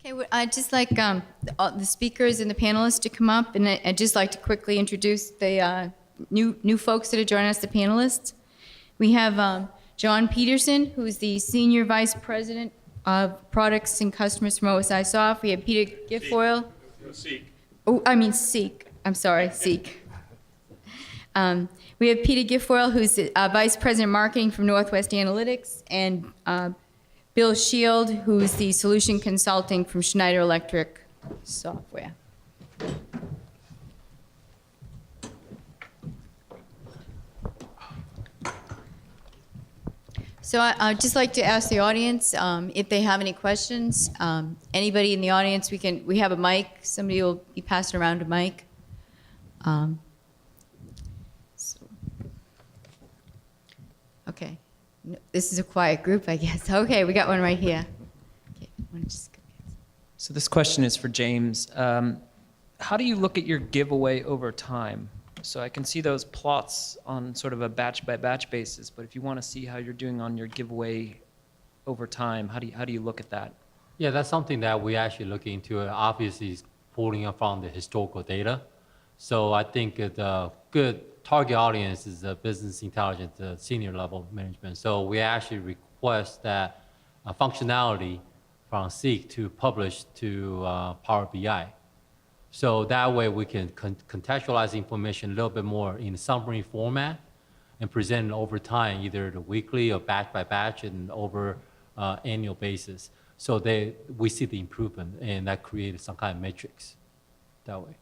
Okay, well, I'd just like all the speakers and the panelists to come up, and I'd just like to quickly introduce the new folks that are joining us, the panelists. We have John Peterson, who's the Senior Vice President of Products and Customers from OSI Soft. We have Peter Guilfoyle. Seek. Oh, I mean Seek. I'm sorry, Seek. We have Peter Guilfoyle, who's the Vice President of Marketing from Northwest Analytics, and Bill Shield, who's the Solution Consulting from Schneider Electric Software. So I'd just like to ask the audience if they have any questions. Anybody in the audience, we have a mic. Somebody will be passing around a mic. Okay. No, this is a quiet group, I guess. Okay, we got one right here. Okay, so this question is for James. How do you look at your giveaway over time? So I can see those plots on sort of a batch by batch basis, but if you want to see how you're doing on your giveaway over time, how do you look at that? Yeah, that's something that we actually look into. Obviously, pulling up from the historical data. So I think the good target audience is the business intelligence, the senior level management. So we actually request that functionality from Seek to publish to Power BI. So that way we can contextualize information a little bit more in summary format and present it over time, either the weekly or batch by batch and over annual basis. So we see the improvement, and that created some kind of metrics that way.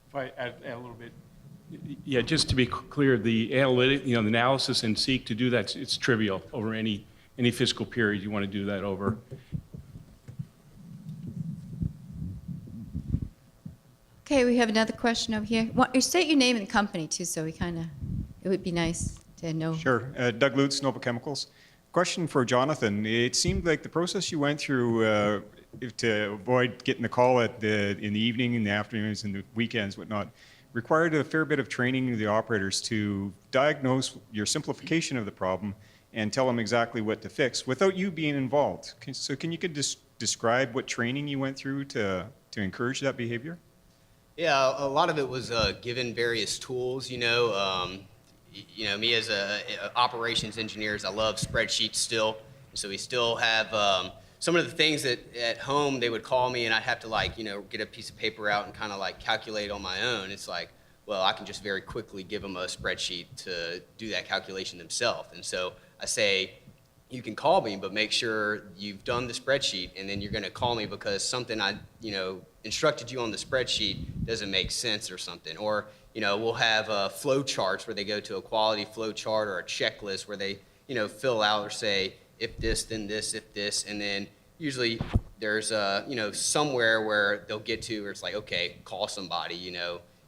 If I add a little bit. Yeah, just to be clear, the analytic, the analysis and Seek to do that, it's trivial over any fiscal period you want to do that over. Okay, we have another question over here. State your name and the company too, so it would be nice to know. Sure. Doug Lutz, Nova Chemicals. Question for Jonathan. It seemed like the process you went through to avoid getting the call in the evening, in the afternoons, and the weekends, whatnot, required a fair bit of training of the operators to diagnose your simplification of the problem and tell them exactly what to fix without you being involved. So can you describe what training you went through to encourage that behavior? Yeah, a lot of it was given various tools. Me as a operations engineer, I love spreadsheets still. So we still have some of the things that at home they would call me and I'd have to get a piece of paper out and kind of calculate on my own. It's like, well, I can just very quickly give them a spreadsheet to do that calculation themselves. And so I say, you can call me, but make sure you've done the spreadsheet, and then you're going to call me because something I, instructed you on the spreadsheet doesn't make sense or something. Or, we'll have flow charts where they go to a quality flow chart or a checklist where they, fill out or say, if this, then this, if this, and then usually there's, somewhere where they'll get to where it's like, okay, call somebody,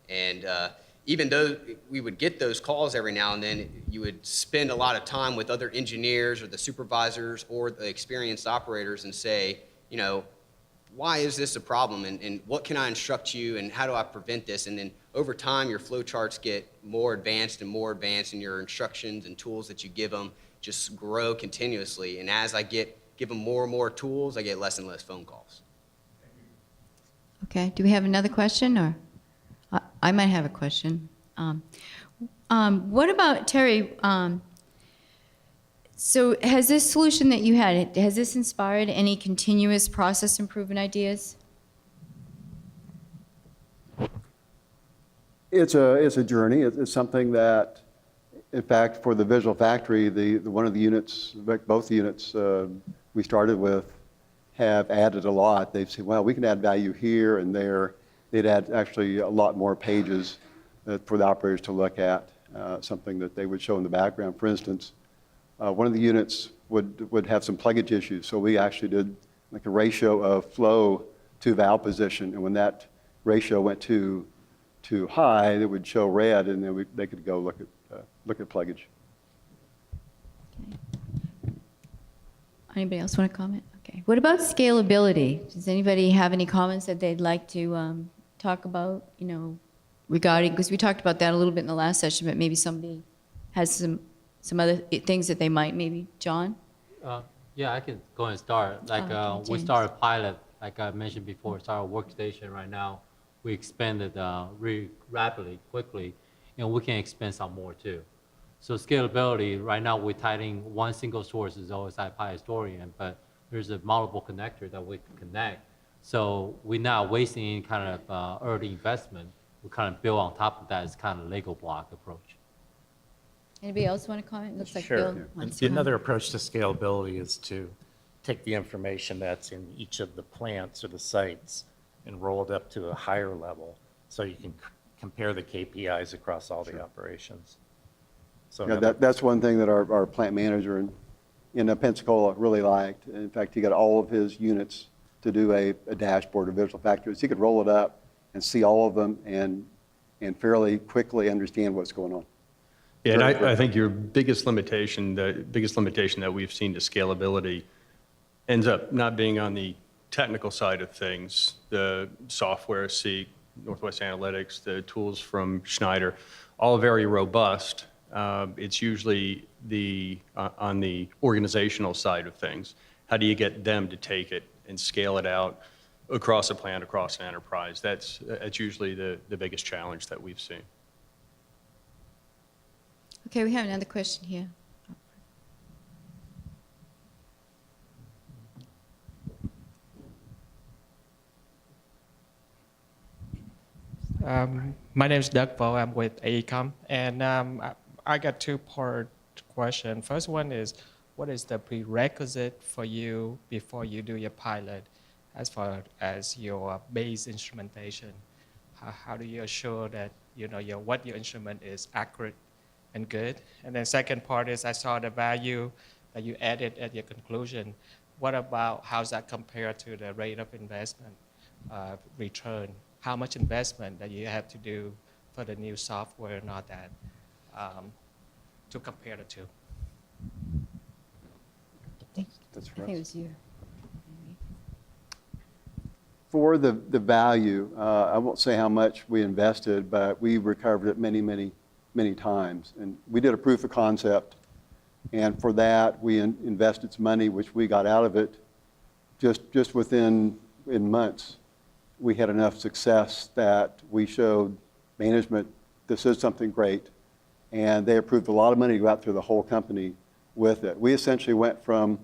and even though we would get those calls every now and then, you would spend a lot of time with other engineers or the supervisors or the experienced operators and say, why is this a problem, and what can I instruct you, and how do I prevent this? And then over time, your flow charts get more advanced, and your instructions and tools that you give them just grow continuously. And as I give them more and more tools, I get less and less phone calls. Okay, do we have another question, or? I might have a question. What about, Terry, so has this solution that you had, has this inspired any continuous process improvement ideas? It's a journey. It's something that, in fact, for the Visual Factory, one of the units, both the units we started with have added a lot. They've said, well, we can add value here and there. They'd add actually a lot more pages for the operators to look at, something that they would show in the background. For instance, one of the units would have some pluggage issues, so we actually did like a ratio of flow to valve position, and when that ratio went too high, it would show red, and then they could go look at pluggage. Okay. Anybody else want to comment? Okay. What about scalability? Does anybody have any comments that they'd like to talk about, regarding, because we talked about that a little bit in the last session, but maybe somebody has some other things that they might, maybe, John? Yeah, I can go and start. Like Okay, we James. started pilot, like I mentioned before, started workstation right now. We expanded really rapidly, quickly, and we can expand some more too. So scalability, right now we're tidying one single source is OSI Pi historian, but there's a multiple connector that we can connect. So we're not wasting any kind of early investment. We kind of build on top of that as kind of Lego block approach. Anybody else want to comment? Looks like Sure. Bill wants to Another comment. approach to scalability is to take the information that's in each of the plants or the sites and roll it up to a higher level so you can compare the KPIs across all the operations. So Yeah, another- that's one thing that our plant manager in Pensacola really liked. In fact, he got all of his units to do a dashboard of visual factors. He could roll it up and see all of them and fairly quickly understand what's going on. Yeah, and Very good. I think your biggest limitation, the biggest limitation that we've seen to scalability ends up not being on the technical side of things, the software, Seek, Northwest Analytics, the tools from Schneider, all very robust. It's usually on the organizational side of things. How do you get them to take it and scale it out across a plant, across an enterprise? That's usually the biggest challenge that we've seen. Okay, we have another question here. My name is Doug Vo. I'm with AECOM, and I got two-part question. First one is, what is the prerequisite for you before you do your pilot, as far as your base instrumentation? How do you assure that what your instrument is accurate and good? And then second part is, I saw the value that you added at your conclusion. What about how's that compared to the rate of investment return? How much investment that you have to do for the new software and all that to compare the two? That's I think it was you. For the value, I won't say how much we invested, but we recovered it many, many, many times. And we did a proof of concept, and for that, we invested some money, which we got out of it just within months. We had enough success that we showed management this is something great, and they approved a lot of money to go out through the whole company with it. We essentially went from,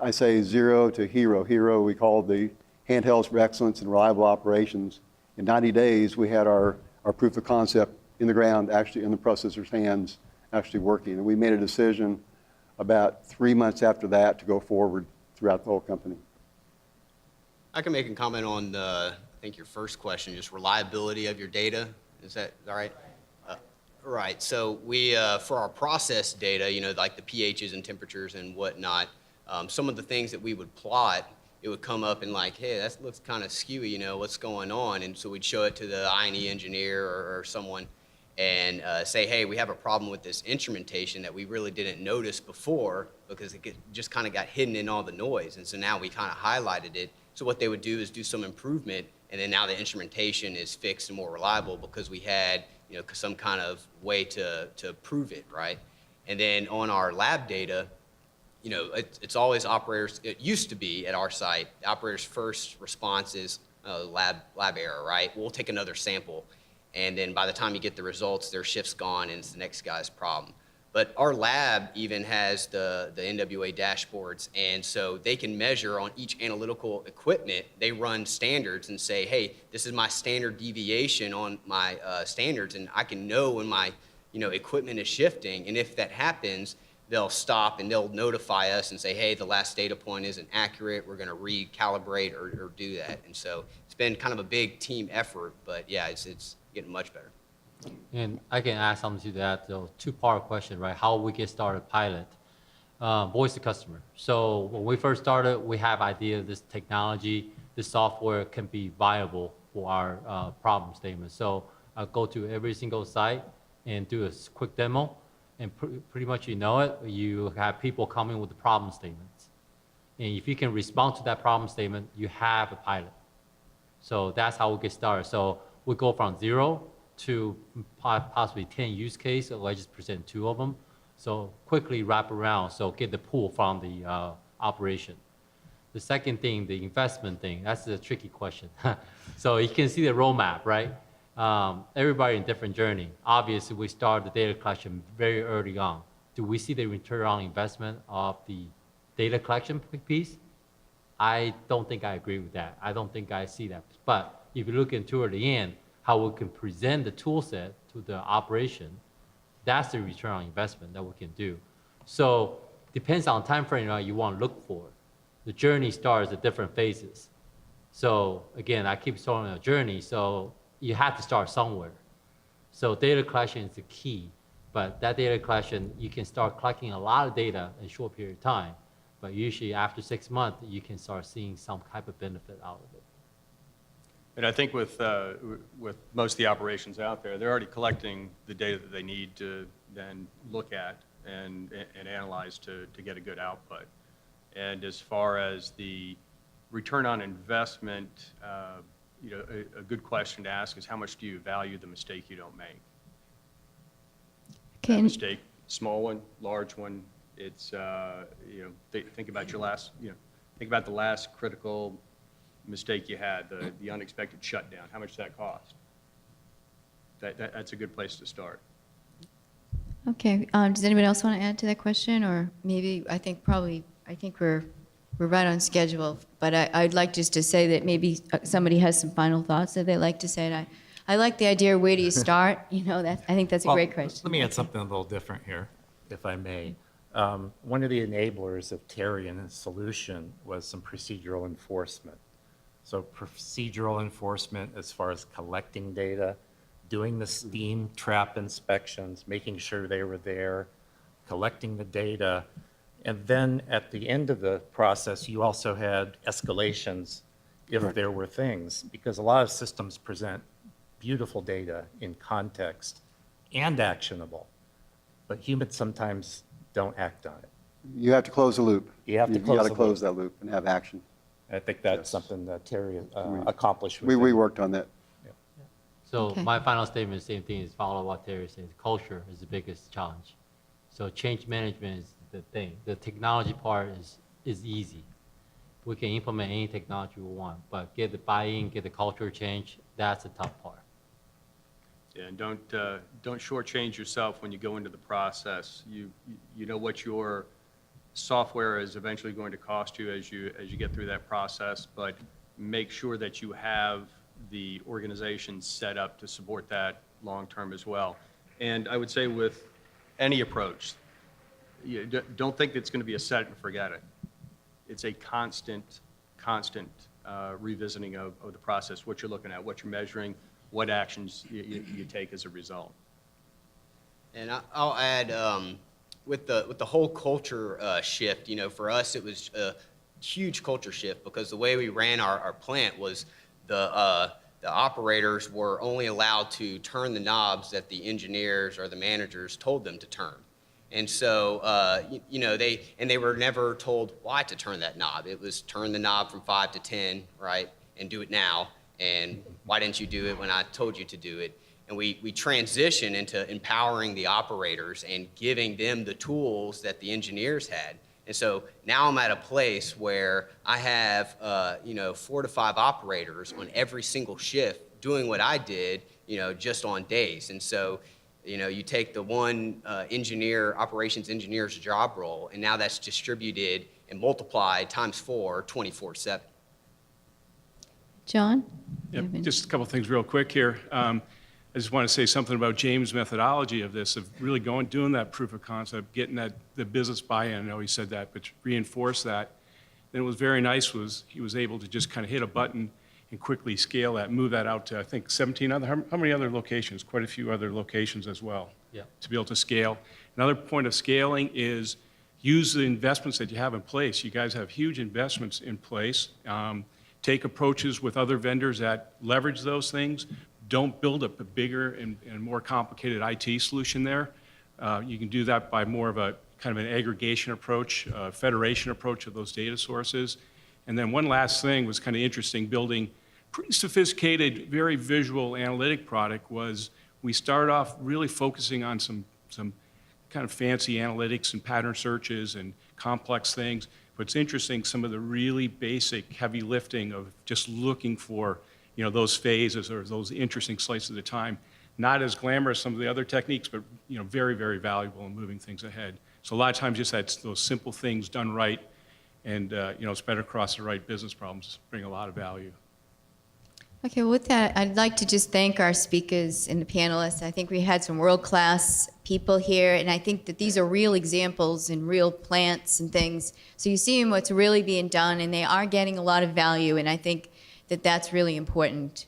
I say, zero to hero. Hero we called the handhelds for excellence and reliable operations. In 90 days, we had our proof of concept in the ground, actually in the processor's hands, actually working. And we made a decision about 3 months after that to go forward throughout the whole company. I can make a comment on I think your first question, just reliability of your data. Is that all right? Right. So we, for our process data, like the pHs and temperatures and whatnot, some of the things that we would plot, it would come up and like, hey, that looks kind of skewy, what's going on? And so we'd show it to the I&E engineer or someone and say, hey, we have a problem with this instrumentation that we really didn't notice before because it just kind of got hidden in all the noise. And so now we kind of highlighted it. So what they would do is do some improvement, and then now the instrumentation is fixed and more reliable because we had some kind of way to prove it, right? And then on our lab data, it's always operators. It used to be at our site, the operator's first response is lab error, right? We'll take another sample, and then by the time you get the results, their shift's gone and it's the next guy's problem. But our lab even has the NWA dashboards, and so they can measure on each analytical equipment. They run standards and say, hey, this is my standard deviation on my standards, and I can know when my equipment is shifting. And if that happens, they'll stop and they'll notify us and say, hey, the last data point isn't accurate. We're going to recalibrate or do that. And so it's been kind of a big team effort, but yeah, it's getting much better. And I can add something to that, though, two-part question, right? How we get started pilot, voice to customer. So when we first started, we have idea of this technology, this software can be viable for our problem statement. So I'll go to every single site and do a quick demo, and pretty much you have people coming with the problem statements. And if you can respond to that problem statement, you have a pilot. So that's how we get started. So we go from 0 to possibly 10 use cases, or I just present 2 of them. So quickly wrap around, so get the pull from the operation. The second thing, the investment thing, that's the tricky question. So you can see the roadmap, right? Everybody in different journey. Obviously, we start the data collection very early on. Do we see the return on investment of the data collection piece? I don't think I agree with that. I don't think I see that. But if you look into at the end, how we can present the tool set to the operation, that's the return on investment that we can do. So depends on time frame you want to look for. The journey starts at different phases. So again, I keep talking about a journey, so you have to start somewhere. So data collection is the key, but that data collection, you can start collecting a lot of data in a short period of time, but usually after 6 months, you can start seeing some type of benefit out of it. And I think with most of the operations out there, they're already collecting the data that they need to then look at and analyze to get a good output. And as far as the return on investment, a good question to ask is how much do you value the mistake you don't make? Okay. That mistake, small one, large one, it's, think about your last, think about the last critical mistake you had, the unexpected shutdown. How much did that cost? That's a good place to start. Okay, does anybody else want to add to that question? Or maybe, I think we're right on schedule, but I'd like just to say that maybe somebody has some final thoughts that they'd like to say. And I like the idea, where do you start? I think that's a great question. Let me add something a little different here, if I may. One of the enablers of Terry and his solution was some procedural enforcement. So procedural enforcement as far as collecting data, doing the steam trap inspections, making sure they were there, collecting the data. And then at the end of the process, you also had escalations if there were things, because a lot of systems present beautiful data in context and actionable, but humans sometimes don't act on it. You have to close the loop. You have to You got to the close loop. that loop and have action. I think that's something that Terry accomplished with We it. worked on that. So Okay. my final statement, same thing, is follow what Terry says. Culture is the biggest challenge. So change management is the thing. The technology part is easy. We can implement any technology we want, but get the buy-in, get the culture change, that's the tough part. Yeah, and don't shortchange yourself when you go into the process. You know what your software is eventually going to cost you as you get through that process, but make sure that you have the organization set up to support that long term as well. And I would say with any approach, don't think it's going to be a set and forget it. It's a constant revisiting of the process, what you're looking at, what you're measuring, what actions you take as a result. And I'll add, with the whole culture shift, for us it was a huge culture shift, because the way we ran our plant was the operators were only allowed to turn the knobs that the engineers or the managers told them to turn. And so, they were never told why to turn that knob. It was turn the knob from 5 to 10, right, and do it now. And why didn't you do it when I told you to do it? And we transitioned into empowering the operators and giving them the tools that the engineers had. And so now I'm at a place where I have, 4 to 5 operators on every single shift doing what I did, just on days. And so, you take the one operations engineer's job role, and now that's distributed and multiplied times 4, 24/7. John? Yep, just a couple of things real quick here. I just want to say something about James' methodology of this, of really doing that proof of concept, getting the business buy-in. I know he said that, but to reinforce that. Then what was very nice was he was able to just kind of hit a button and quickly scale that, move that out to, I think, 17 other, how many other locations? Quite a few other locations as well. Yeah. To be able to scale. Another point of scaling is use the investments that you have in place. You guys have huge investments in place. Take approaches with other vendors that leverage those things. Don't build up a bigger and more complicated IT solution there. You can do that by more of a kind of an aggregation approach, federation approach of those data sources. And then one last thing was kind of interesting, building pretty sophisticated, very visual analytic product was we started off really focusing on some kind of fancy analytics and pattern searches and complex things. But it's interesting, some of the really basic heavy lifting of just looking for, those phases or those interesting slices of time. Not as glamorous as some of the other techniques, but, very, very valuable in moving things ahead. So a lot of times just those simple things done right and, spread across the right business problems bring a lot of value. Okay, well, with that, I'd like to just thank our speakers and the panelists. I think we had some world-class people here, and I think that these are real examples in real plants and things. So you see what's really being done, and they are getting a lot of value, and I think that that's really important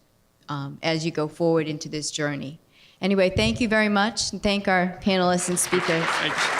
as you go forward into this journey. Anyway, thank you very much, and thank our panelists and speakers. Thanks.